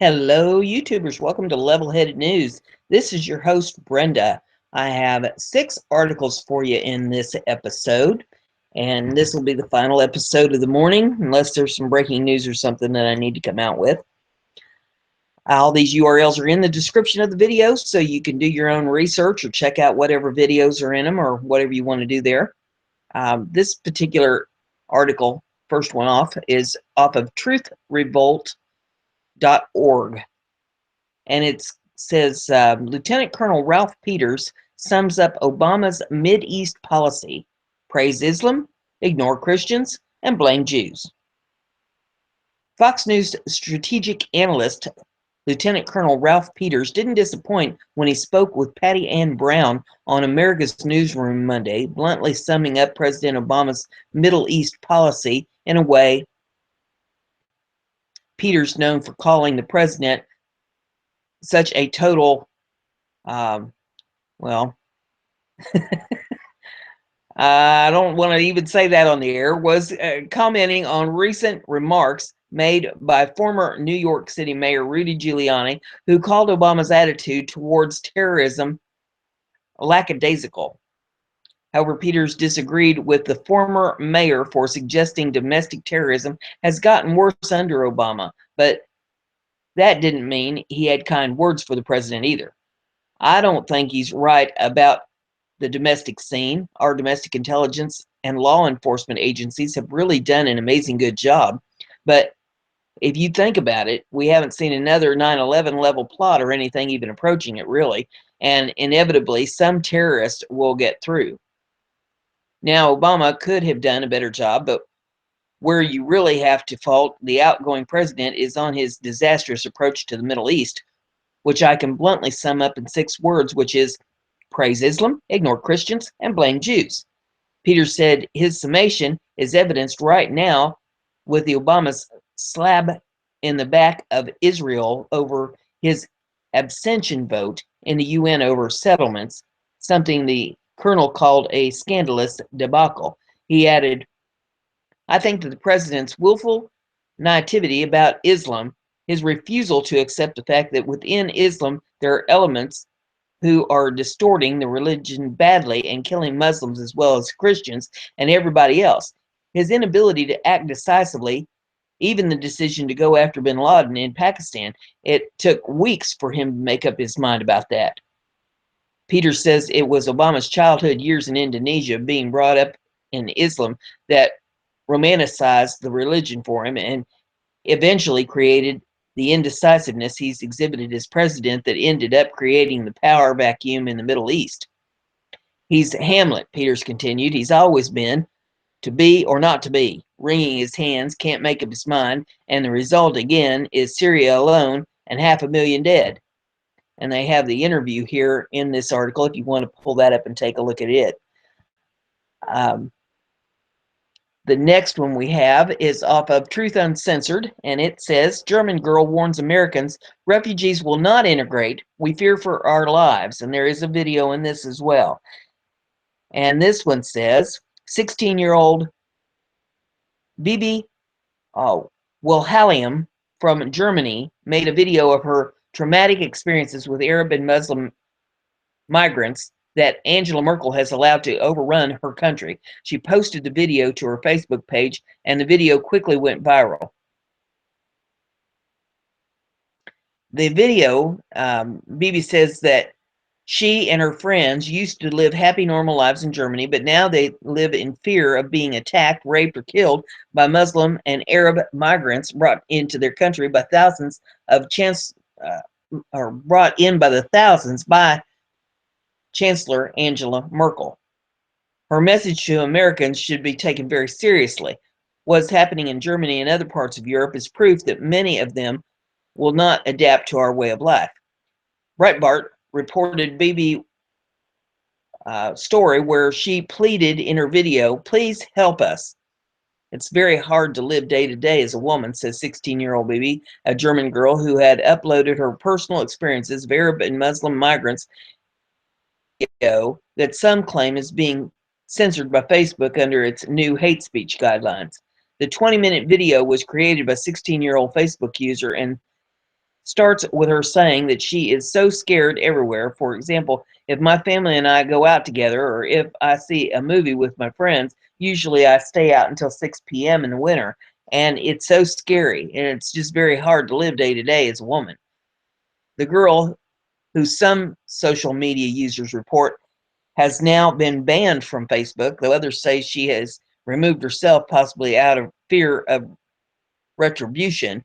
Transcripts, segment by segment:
Hello, YouTubers. Welcome to Level-Headed News. This is your host, Brenda. I have 6 articles for you in this episode, and this will be the final episode of the morning, unless there's some breaking news or something that I need to come out with. All these URLs are in the description of the video, so you can do your own research or check out whatever videos are in them or whatever you want to do there. This particular article, first one off, is off of truthrevolt.org. And it says Lieutenant Colonel Ralph Peters sums up Obama's Mideast policy: praise Islam, ignore Christians, and blame Jews. Fox News strategic analyst Lieutenant Colonel Ralph Peters didn't disappoint when he spoke with Patty Ann Brown on America's Newsroom Monday, bluntly summing up President Obama's Middle East policy in a way. Peters, known for calling the president such a total, well, I don't want to even say that on the air, was commenting on recent remarks made by former New York City Mayor Rudy Giuliani, who called Obama's attitude towards terrorism lackadaisical. However, Peters disagreed with the former mayor for suggesting domestic terrorism has gotten worse under Obama, but that didn't mean he had kind words for the president either. I don't think he's right about the domestic scene. Our domestic intelligence and law enforcement agencies have really done an amazing good job. But if you think about it, we haven't seen another 9/11 level plot or anything even approaching it, really. And inevitably, some terrorist will get through. Now, Obama could have done a better job, but where you really have to fault the outgoing president is on his disastrous approach to the Middle East, which I can bluntly sum up in 6 words, which is praise Islam, ignore Christians, and blame Jews. Peters said his summation is evidenced right now with the Obama's slap in the back of Israel over his abstention vote in the UN over settlements, something the colonel called a scandalous debacle. He added, I think that the president's willful naivety about Islam, his refusal to accept the fact that within Islam there are elements who are distorting the religion badly and killing Muslims as well as Christians and everybody else. His inability to act decisively, even the decision to go after bin Laden in Pakistan, it took weeks for him to make up his mind about that. Peters says it was Obama's childhood years in Indonesia, being brought up in Islam, that romanticized the religion for him and eventually created the indecisiveness he's exhibited as president that ended up creating the power vacuum in the Middle East. He's Hamlet, Peters continued. He's always been, to be or not to be, wringing his hands, can't make up his mind, and the result again is Syria alone and 500,000 dead. And they have the interview here in this article if you want to pull that up and take a look at it. The next one we have is off of Truth Uncensored, and it says, German girl warns Americans refugees will not integrate. We fear for our lives. And there is a video in this as well. And this one says, 16-year-old Bibi Wilhelm from Germany made a video of her traumatic experiences with Arab and Muslim migrants that Angela Merkel has allowed to overrun her country. She posted the video to her Facebook page, and the video quickly went viral. The video, Bibi says that she and her friends used to live happy, normal lives in Germany, but now they live in fear of being attacked, raped, or killed by Muslim and Arab migrants brought into their country by thousands of brought in by the thousands by Chancellor Angela Merkel. Her message to Americans should be taken very seriously. What's happening in Germany and other parts of Europe is proof that many of them will not adapt to our way of life. Breitbart reported Bibi's story where she pleaded in her video, please help us. It's very hard to live day to day as a woman, says 16-year-old Bibi, a German girl who had uploaded her personal experiences of Arab and Muslim migrants that some claim is being censored by Facebook under its new hate speech guidelines. The 20-minute video was created by a 16-year-old Facebook user and starts with her saying that she is so scared everywhere. For example, if my family and I go out together, or if I see a movie with my friends, usually I stay out until 6 p.m. in the winter, and it's so scary, and it's just very hard to live day to day as a woman. The girl, who some social media users report has now been banned from Facebook, though others say she has removed herself possibly out of fear of retribution,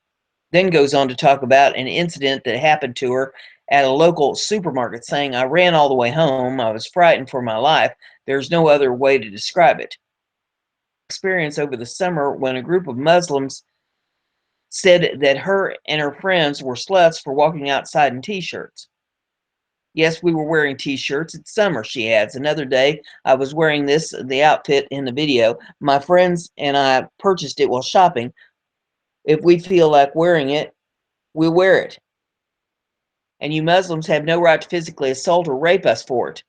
then goes on to talk about an incident that happened to her at a local supermarket, saying, "I ran all the way home. I was frightened for my life. There's no other way to describe it." Experience over the summer when a group of Muslims said that her and her friends were sluts for walking outside in t-shirts. "Yes, we were wearing t-shirts. It's summer," she adds. "Another day, I was wearing the outfit in the video. My friends and I purchased it while shopping. If we feel like wearing it, we wear it. And you Muslims have no right to physically assault or rape us for it.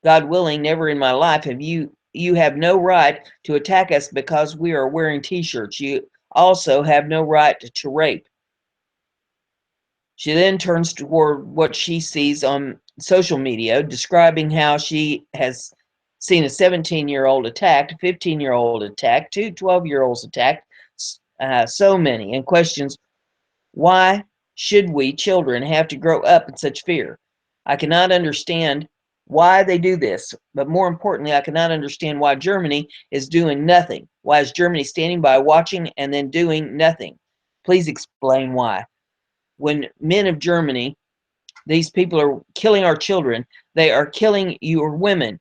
God willing, never in my life have you have no right to attack us because we are wearing t-shirts. You also have no right to rape." She then turns toward what she sees on social media, describing how she has seen a 17-year-old attacked, a 15-year-old attacked, two 12-year-olds attacked, so many, and questions, why should we children have to grow up in such fear? I cannot understand why they do this, but more importantly, I cannot understand why Germany is doing nothing. Why is Germany standing by watching and then doing nothing? Please explain why. When men of Germany, these people are killing our children, they are killing your women.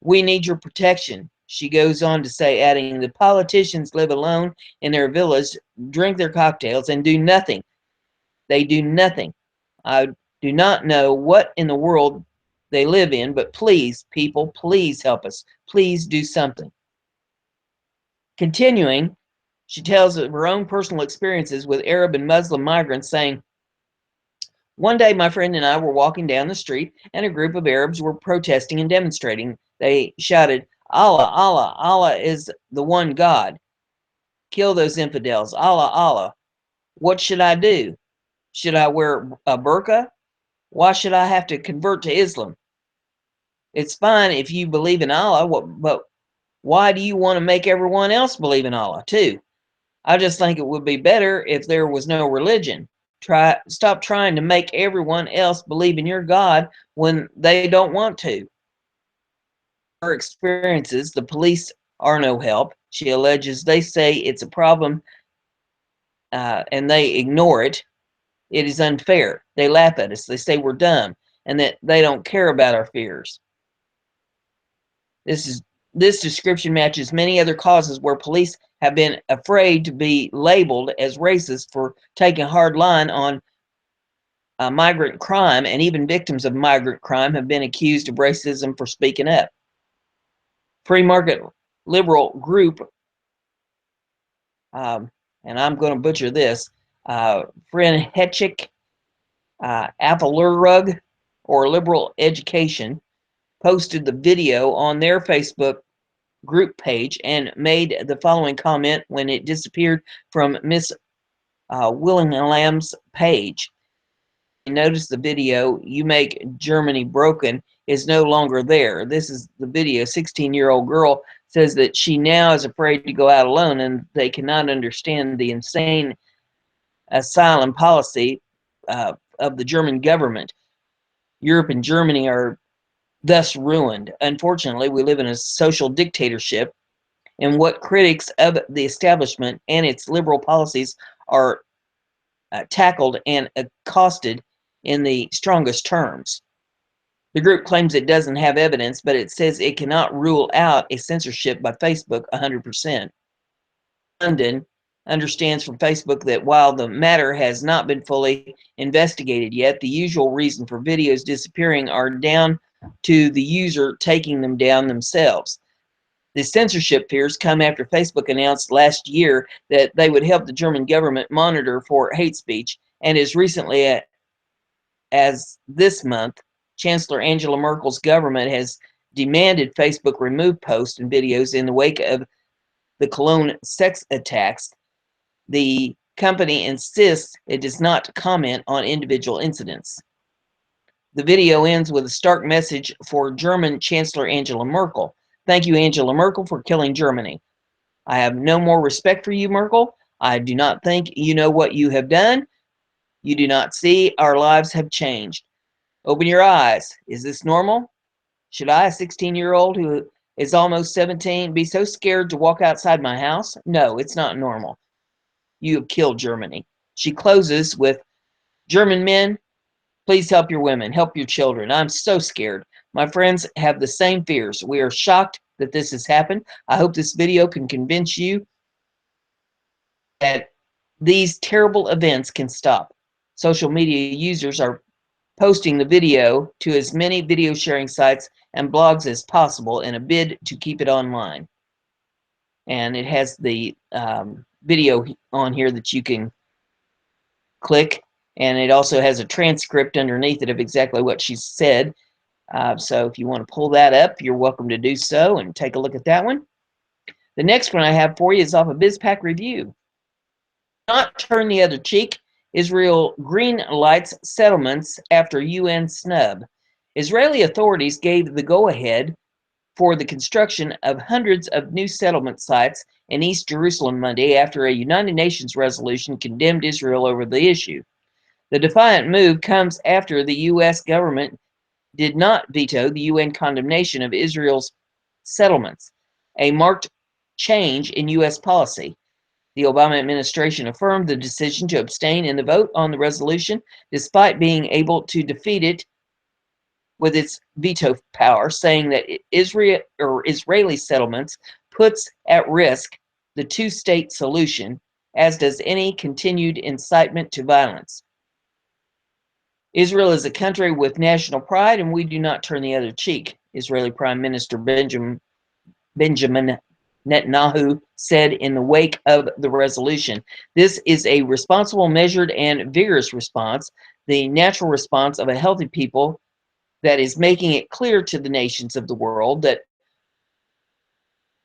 We need your protection. She goes on to say, adding, the politicians live alone in their villas, drink their cocktails, and do nothing. They do nothing. I do not know what in the world they live in, but please, people, please help us. Please do something. Continuing, she tells of her own personal experiences with Arab and Muslim migrants, saying, "One day my friend and I were walking down the street, and a group of Arabs were protesting and demonstrating. They shouted, 'Allah, Allah, Allah is the one God. Kill those infidels. Allah, Allah.' What should I do? Should I wear a burqa? Why should I have to convert to Islam? It's fine if you believe in Allah, but why do you want to make everyone else believe in Allah too? I just think it would be better if there was no religion. Stop trying to make everyone else believe in your God when they don't want to." Her experiences, the police are no help. She alleges they say it's a problem and they ignore it. It is unfair. They laugh at us. They say we're dumb and that they don't care about our fears. This description matches many other causes where police have been afraid to be labeled as racist for taking a hard line on migrant crime, and even victims of migrant crime have been accused of racism for speaking up. Free market liberal group, and I'm going to butcher this, Frenhetchik Applerug, or Liberal Education, posted the video on their Facebook group page and made the following comment when it disappeared from Miss Willingham's page. Notice the video, "You Make Germany Broken," is no longer there. This is the video. 16-year-old girl says that she now is afraid to go out alone, and they cannot understand the insane asylum policy of the German government. Europe and Germany are thus ruined. Unfortunately, we live in a social dictatorship, and what critics of the establishment and its liberal policies are tackled and accosted in the strongest terms. The group claims it doesn't have evidence, but it says it cannot rule out a censorship by Facebook 100%. London understands from Facebook that while the matter has not been fully investigated yet, the usual reason for videos disappearing are down to the user taking them down themselves. The censorship fears come after Facebook announced last year that they would help the German government monitor for hate speech, and as recently as this month, Chancellor Angela Merkel's government has demanded Facebook remove posts and videos in the wake of the Cologne sex attacks. The company insists it does not comment on individual incidents. The video ends with a stark message for German Chancellor Angela Merkel. Thank you, Angela Merkel, for killing Germany. I have no more respect for you, Merkel. I do not think you know what you have done. You do not see our lives have changed. Open your eyes. Is this normal? Should I, a 16-year-old who is almost 17, be so scared to walk outside my house? No, it's not normal. You have killed Germany. She closes with, German men, please help your women, help your children. I'm so scared. My friends have the same fears. We are shocked that this has happened. I hope this video can convince you that these terrible events can stop. Social media users are posting the video to as many video sharing sites and blogs as possible in a bid to keep it online. And it has the video on here that you can click, and it also has a transcript underneath it of exactly what she said. So if you want to pull that up, you're welcome to do so and take a look at that one. The next one I have for you is off of BizPack Review. Not turn the other cheek. Israel green lights settlements after UN snub. Israeli authorities gave the go-ahead for the construction of hundreds of new settlement sites in East Jerusalem Monday after a United Nations resolution condemned Israel over the issue. The defiant move comes after the U.S. government did not veto the UN condemnation of Israel's settlements, a marked change in U.S. policy. The Obama administration affirmed the decision to abstain in the vote on the resolution, despite being able to defeat it with its veto power, saying that Israeli settlements puts at risk the two-state solution, as does any continued incitement to violence. Israel is a country with national pride, and we do not turn the other cheek, Israeli Prime Minister Benjamin Netanyahu said in the wake of the resolution. This is a responsible, measured, and vigorous response, the natural response of a healthy people that is making it clear to the nations of the world that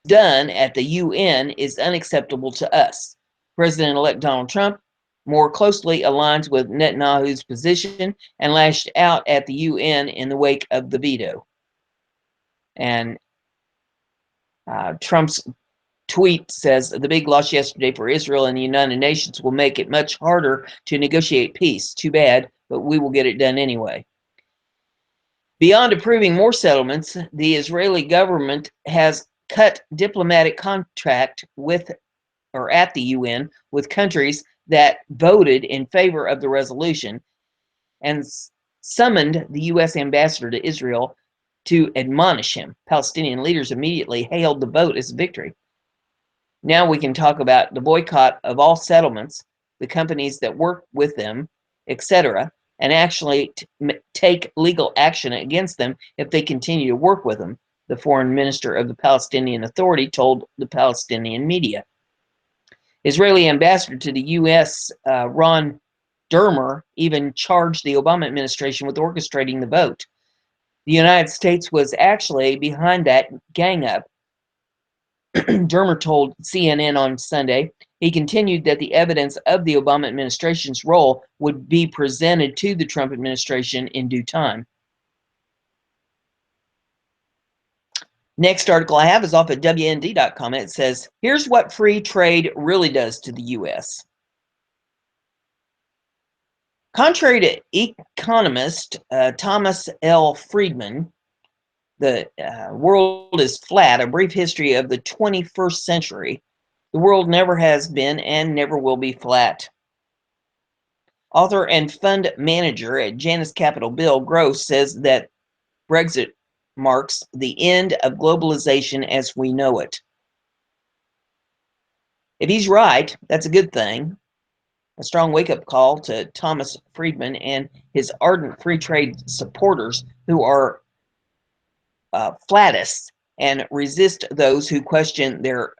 done at the UN is unacceptable to us. President-elect Donald Trump more closely aligns with Netanyahu's position and lashed out at the UN in the wake of the veto. And Trump's tweet says, the big loss yesterday for Israel and the United Nations will make it much harder to negotiate peace. Too bad, but we will get it done anyway. Beyond approving more settlements, the Israeli government has cut diplomatic contact with or at the UN with countries that voted in favor of the resolution and summoned the U.S. ambassador to Israel to admonish him. Palestinian leaders immediately hailed the vote as a victory. Now we can talk about the boycott of all settlements, the companies that work with them, etc., and actually take legal action against them if they continue to work with them, the foreign minister of the Palestinian Authority told the Palestinian media. Israeli ambassador to the U.S., Ron Dermer, even charged the Obama administration with orchestrating the vote. The United States was actually behind that gang-up. Dermer told CNN on Sunday. He continued that the evidence of the Obama administration's role would be presented to the Trump administration in due time. Next article I have is off at WND.com. It says, here's what free trade really does to the U.S. Contrary to economist Thomas L. Friedman, the world is flat, a brief history of the 21st century. The world never has been and never will be flat. Author and fund manager at Janus Capital, Bill Gross, says that Brexit marks the end of globalization as we know it. If he's right, that's a good thing. A strong wake-up call to Thomas Friedman and his ardent free trade supporters who are flattists and resist those who question their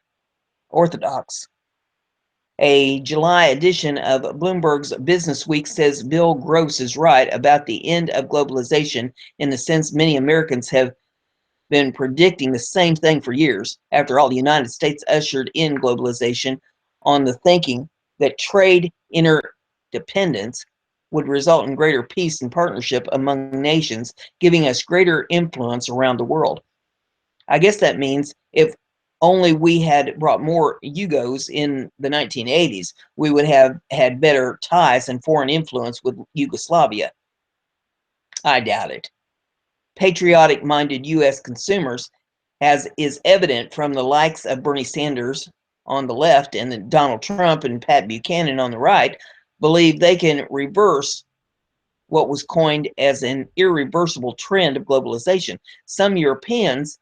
orthodox. A July edition of Bloomberg's Business Week says Bill Gross is right about the end of globalization in the sense many Americans have been predicting the same thing for years. After all, the United States ushered in globalization on the thinking that trade interdependence would result in greater peace and partnership among nations, giving us greater influence around the world. I guess that means if only we had brought more Yugos in the 1980s, we would have had better ties and foreign influence with Yugoslavia. I doubt it. Patriotic-minded U.S. consumers, as is evident from the likes of Bernie Sanders on the left and Donald Trump and Pat Buchanan on the right, believe they can reverse what was coined as an irreversible trend of globalization. Some Europeans,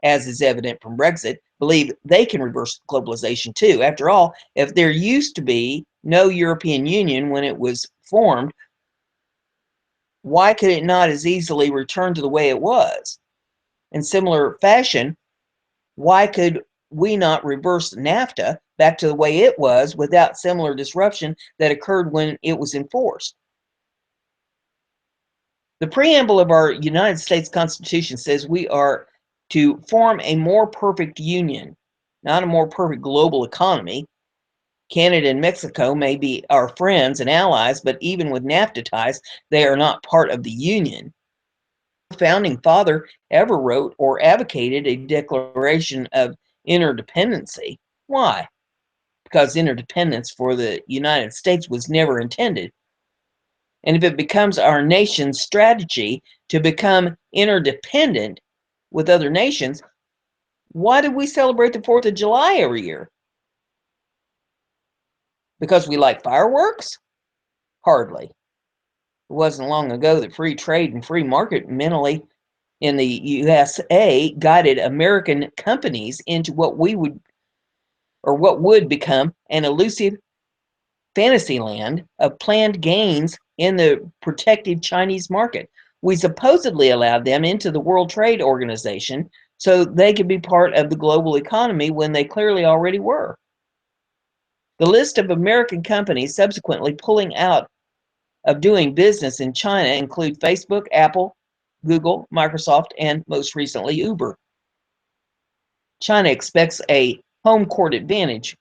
as is evident from Brexit, believe they can reverse globalization too. After all, if there used to be no European Union when it was formed, why could it not as easily return to the way it was? In similar fashion, why could we not reverse NAFTA back to the way it was without similar disruption that occurred when it was enforced? The preamble of our United States Constitution says we are to form a more perfect union, not a more perfect global economy. Canada and Mexico may be our friends and allies, but even with NAFTA ties, they are not part of the union. No founding father ever wrote or advocated a declaration of interdependency. Why? Because interdependence for the United States was never intended. And if it becomes our nation's strategy to become interdependent with other nations, why do we celebrate the 4th of July every year? Because we like fireworks? Hardly. It wasn't long ago that free trade and free market mentally in the USA guided American companies into what would become an elusive fantasyland of planned gains in the protected Chinese market. We supposedly allowed them into the World Trade Organization so they could be part of the global economy when they clearly already were. The list of American companies subsequently pulling out of doing business in China include Facebook, Apple, Google, Microsoft, and most recently Uber. China expects a home court advantage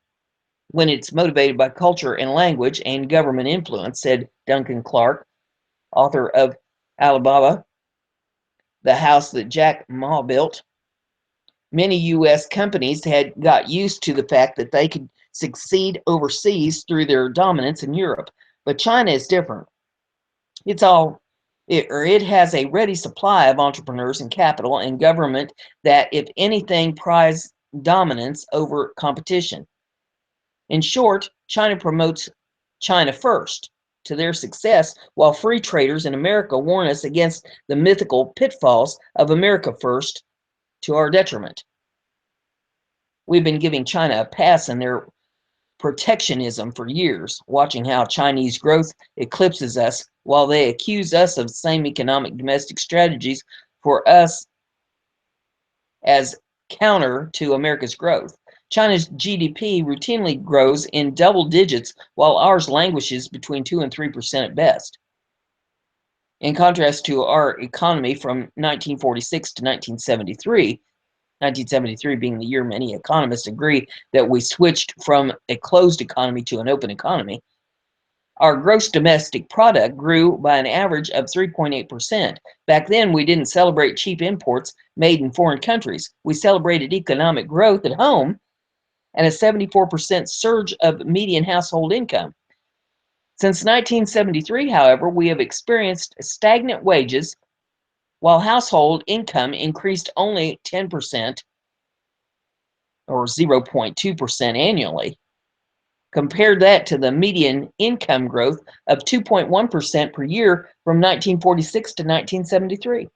when it's motivated by culture and language and government influence, said Duncan Clark, author of Alibaba, the house that Jack Ma built. Many U.S. companies had got used to the fact that they could succeed overseas through their dominance in Europe. But China is different. It has a ready supply of entrepreneurs and capital and government that, if anything, prize dominance over competition. In short, China promotes China first to their success, while free traders in America warn us against the mythical pitfalls of America first to our detriment. We've been giving China a pass in their protectionism for years, watching how Chinese growth eclipses us while they accuse us of the same economic domestic strategies for us as counter to America's growth. China's GDP routinely grows in double digits while ours languishes between 2 and 3% at best. In contrast to our economy from 1946 to 1973, 1973 being the year many economists agree that we switched from a closed economy to an open economy, our gross domestic product grew by an average of 3.8%. Back then, we didn't celebrate cheap imports made in foreign countries. We celebrated economic growth at home and a 74% surge of median household income. Since 1973, however, we have experienced stagnant wages while household income increased only 10% or 0.2% annually. Compare that to the median income growth of 2.1% per year from 1946 to 1973.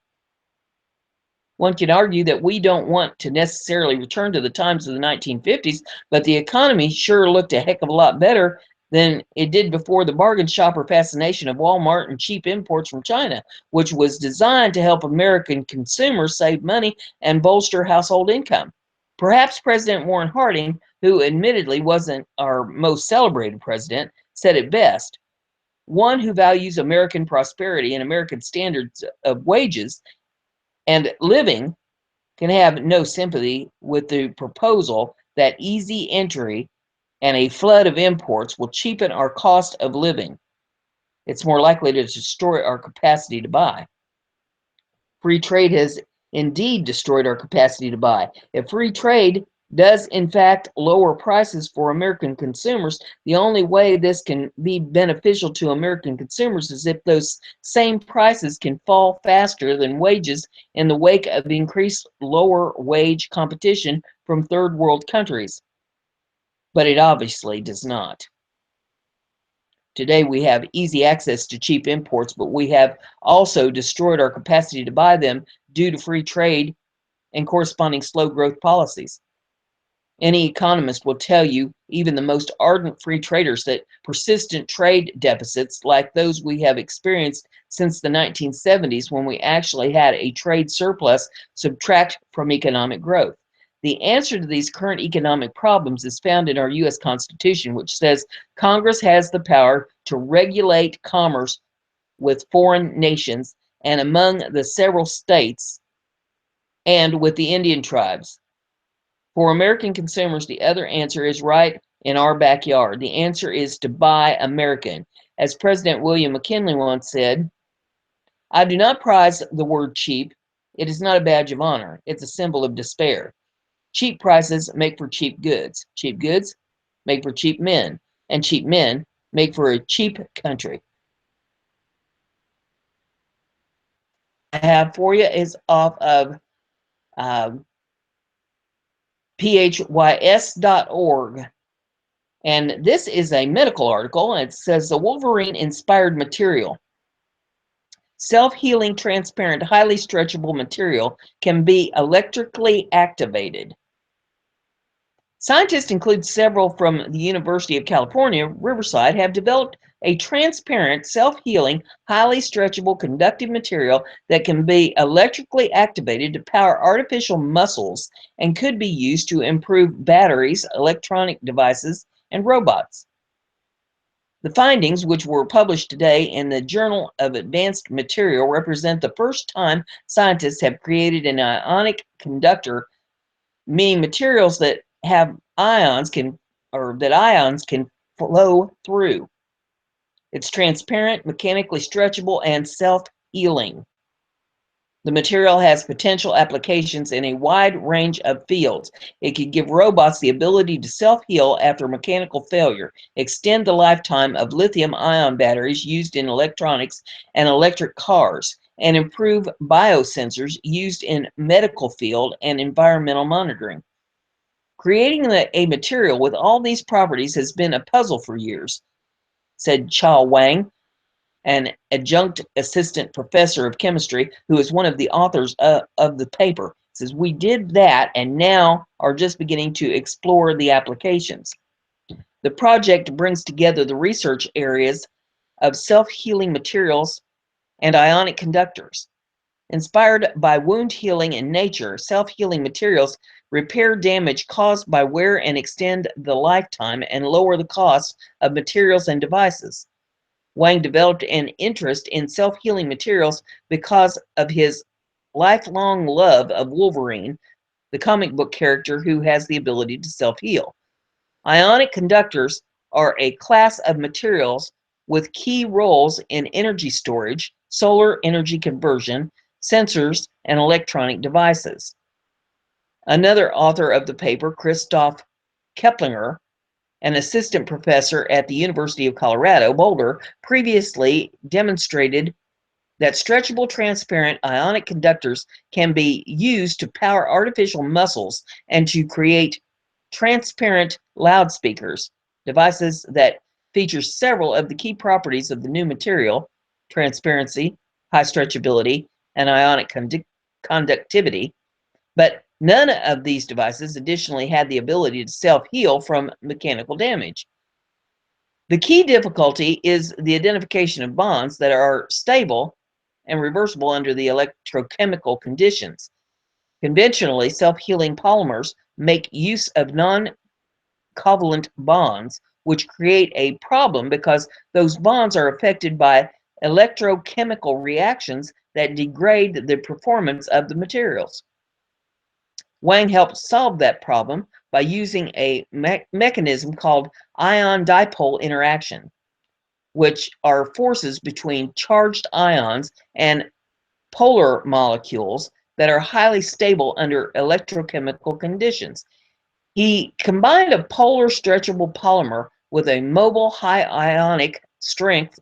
One can argue that we don't want to necessarily return to the times of the 1950s, but the economy sure looked a heck of a lot better than it did before the bargain shopper fascination of Walmart and cheap imports from China, which was designed to help American consumers save money and bolster household income. Perhaps President Warren Harding, who admittedly wasn't our most celebrated president, said it best. One who values American prosperity and American standards of wages and living can have no sympathy with the proposal that easy entry and a flood of imports will cheapen our cost of living. It's more likely to destroy our capacity to buy. Free trade has indeed destroyed our capacity to buy. If free trade does in fact lower prices for American consumers, the only way this can be beneficial to American consumers is if those same prices can fall faster than wages in the wake of increased lower wage competition from third world countries. But it obviously does not. Today we have easy access to cheap imports, but we have also destroyed our capacity to buy them due to free trade and corresponding slow growth policies. Any economist will tell you, even the most ardent free traders, that persistent trade deficits like those we have experienced since the 1970s, when we actually had a trade surplus, subtract from economic growth. The answer to these current economic problems is found in our U.S. Constitution, which says Congress has the power to regulate commerce with foreign nations and among the several states and with the Indian tribes. For American consumers, the other answer is right in our backyard. The answer is to buy American. As President William McKinley once said, I do not prize the word cheap. It is not a badge of honor. It's a symbol of despair. Cheap prices make for cheap goods. Cheap goods make for cheap men. And cheap men make for a cheap country. I have for you is off of phys.org. And this is a medical article, and it says the Wolverine-inspired material. Self-healing, transparent, highly stretchable material can be electrically activated. Scientists, include several from the University of California, Riverside, have developed a transparent, self-healing, highly stretchable, conductive material that can be electrically activated to power artificial muscles and could be used to improve batteries, electronic devices, and robots. The findings, which were published today in the Journal of Advanced Material, represent the first time scientists have created an ionic conductor, meaning materials that have ions that ions can flow through. It's transparent, mechanically stretchable, and self-healing. The material has potential applications in a wide range of fields. It could give robots the ability to self-heal after mechanical failure, extend the lifetime of lithium-ion batteries used in electronics and electric cars, and improve biosensors used in medical field and environmental monitoring. Creating a material with all these properties has been a puzzle for years, said Chao Wang, an adjunct assistant professor of chemistry who is one of the authors of the paper. He says, we did that and now are just beginning to explore the applications. The project brings together the research areas of self-healing materials and ionic conductors. Inspired by wound healing in nature, self-healing materials repair damage caused by wear and extend the lifetime and lower the cost of materials and devices. Wang developed an interest in self-healing materials because of his lifelong love of Wolverine, the comic book character who has the ability to self-heal. Ionic conductors are a class of materials with key roles in energy storage, solar energy conversion, sensors, and electronic devices. Another author of the paper, Christoph Keplinger, an assistant professor at the University of Colorado, Boulder, previously demonstrated that stretchable, transparent ionic conductors can be used to power artificial muscles and to create transparent loudspeakers, devices that feature several of the key properties of the new material: transparency, high stretchability, and ionic conductivity. But none of these devices additionally had the ability to self-heal from mechanical damage. The key difficulty is the identification of bonds that are stable and reversible under the electrochemical conditions. Conventionally, self-healing polymers make use of non-covalent bonds, which create a problem because those bonds are affected by electrochemical reactions that degrade the performance of the materials. Wang helped solve that problem by using a mechanism called ion dipole interaction, which are forces between charged ions and polar molecules that are highly stable under electrochemical conditions. He combined a polar stretchable polymer with a mobile high ionic strength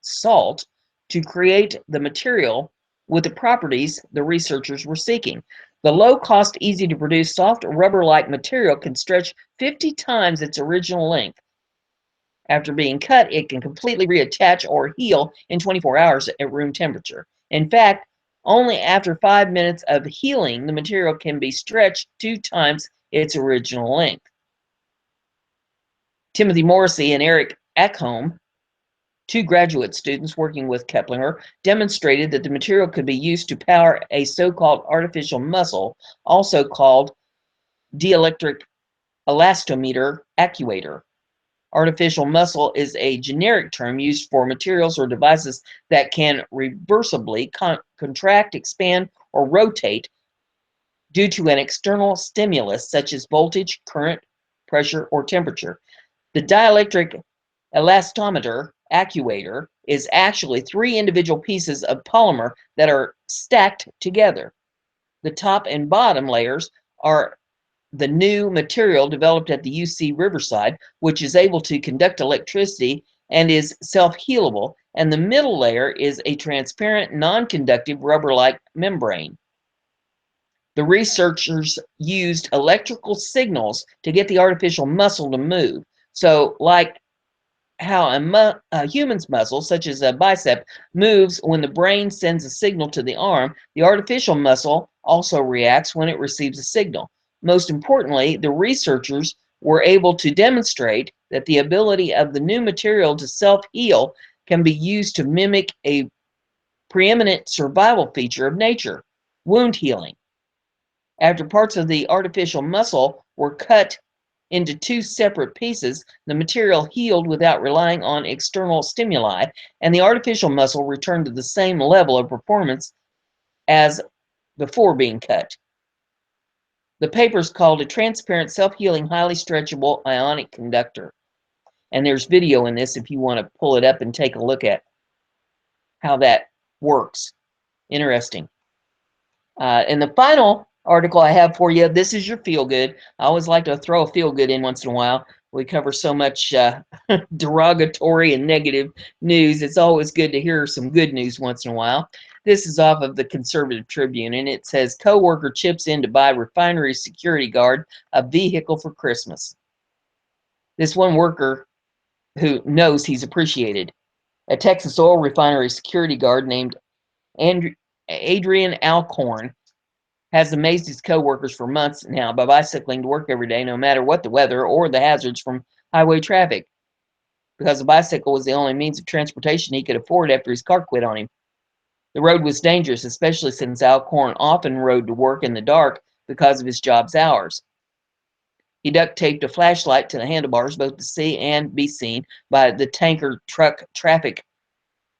salt to create the material with the properties the researchers were seeking. The low-cost, easy-to-produce, soft rubber-like material can stretch 50 times its original length. After being cut, it can completely reattach or heal in 24 hours at room temperature. In fact, only after 5 minutes of healing, the material can be stretched 2 times its original length. Timothy Morrissey and Eric Ekholm, two graduate students working with Keplinger, demonstrated that the material could be used to power a so-called artificial muscle, also called dielectric elastometer actuator. Artificial muscle is a generic term used for materials or devices that can reversibly contract, expand, or rotate due to an external stimulus such as voltage, current, pressure, or temperature. The dielectric elastometer actuator is actually 3 individual pieces of polymer that are stacked together. The top and bottom layers are the new material developed at the UC Riverside, which is able to conduct electricity and is self-healable, and the middle layer is a transparent, non-conductive rubber-like membrane. The researchers used electrical signals to get the artificial muscle to move. So, like how a human's muscle, such as a bicep, moves when the brain sends a signal to the arm, the artificial muscle also reacts when it receives a signal. Most importantly, the researchers were able to demonstrate that the ability of the new material to self-heal can be used to mimic a preeminent survival feature of nature, wound healing. After parts of the artificial muscle were cut into 2 separate pieces, the material healed without relying on external stimuli, and the artificial muscle returned to the same level of performance as before being cut. The paper is called a transparent, self-healing, highly stretchable ionic conductor. And there's video in this if you want to pull it up and take a look at how that works. Interesting. And the final article I have for you, this is your feel good. I always like to throw a feel good in once in a while. We cover so much derogatory and negative news. It's always good to hear some good news once in a while. This is off of the Conservative Tribune, and it says, co-worker chips in to buy refinery security guard a vehicle for Christmas. This one worker who knows he's appreciated. A Texas oil refinery security guard named Adrian Alcorn has amazed his co-workers for months now by bicycling to work every day, no matter what the weather or the hazards from highway traffic, because a bicycle was the only means of transportation he could afford after his car quit on him. The road was dangerous, especially since Alcorn often rode to work in the dark because of his job's hours. He duct taped a flashlight to the handlebars both to see and be seen by the tanker truck traffic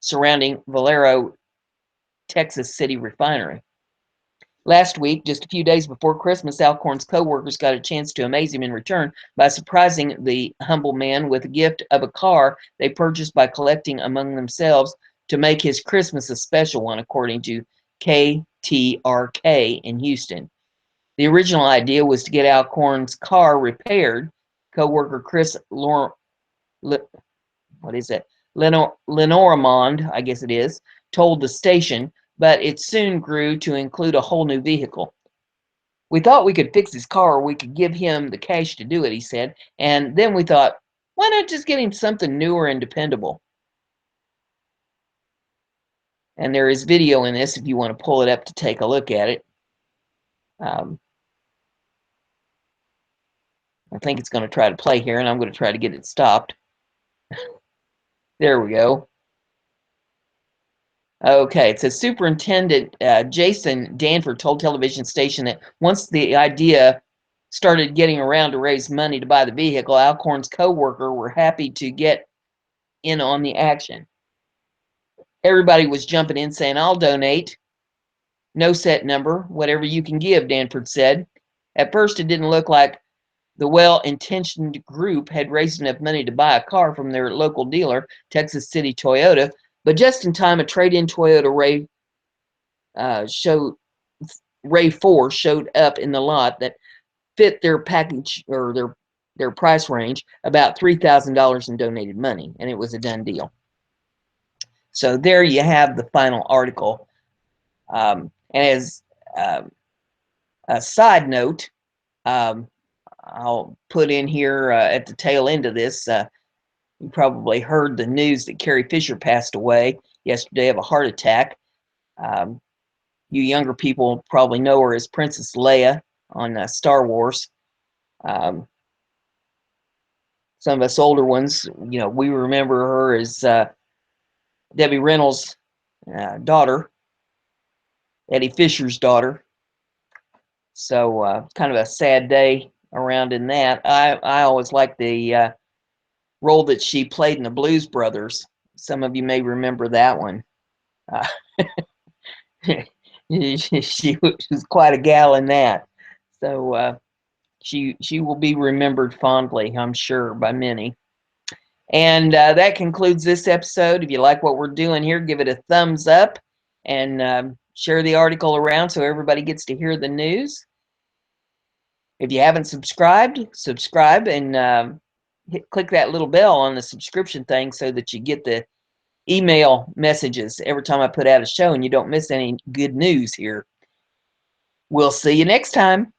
surrounding Valero, Texas City refinery. Last week, just a few days before Christmas, Alcorn's co-workers got a chance to amaze him in return by surprising the humble man with a gift of a car they purchased by collecting among themselves to make his Christmas a special one, according to KTRK in Houston. The original idea was to get Alcorn's car repaired. Co-worker Chris Lenoramond, I guess it is, told the station, but it soon grew to include a whole new vehicle. We thought we could fix his car, or we could give him the cash to do it, he said, and then we thought, why not just get him something newer and dependable? And there is video in this if you want to pull it up to take a look at it. I think it's going to try to play here, and I'm going to try to get it stopped. There we go. Okay, it says Superintendent Jason Danford told television station that once the idea started getting around to raise money to buy the vehicle, Alcorn's co-worker were happy to get in on the action. Everybody was jumping in saying, I'll donate. No set number, whatever you can give, Danford said. At first, it didn't look like The well-intentioned group had raised enough money to buy a car from their local dealer, Texas City Toyota, but just in time, a trade-in Toyota Ray4 showed up in the lot that fit their package or their price range, about $3,000 in donated money, and it was a done deal. So there you have the final article. And as a side note, I'll put in here at the tail end of this, you probably heard the news that Carrie Fisher passed away yesterday of a heart attack. You younger people probably know her as Princess Leia on Star Wars. Some of us older ones, we remember her as Debbie Reynolds' daughter, Eddie Fisher's daughter. So kind of a sad day around in that. I always liked the role that she played in the Blues Brothers. Some of you may remember that one. She was quite a gal in that. So she will be remembered fondly, I'm sure, by many. And that concludes this episode. If you like what we're doing here, give it a thumbs up and share the article around so everybody gets to hear the news. If you haven't subscribed, subscribe and click that little bell on the subscription thing so that you get the email messages every time I put out a show and you don't miss any good news here. We'll see you next time.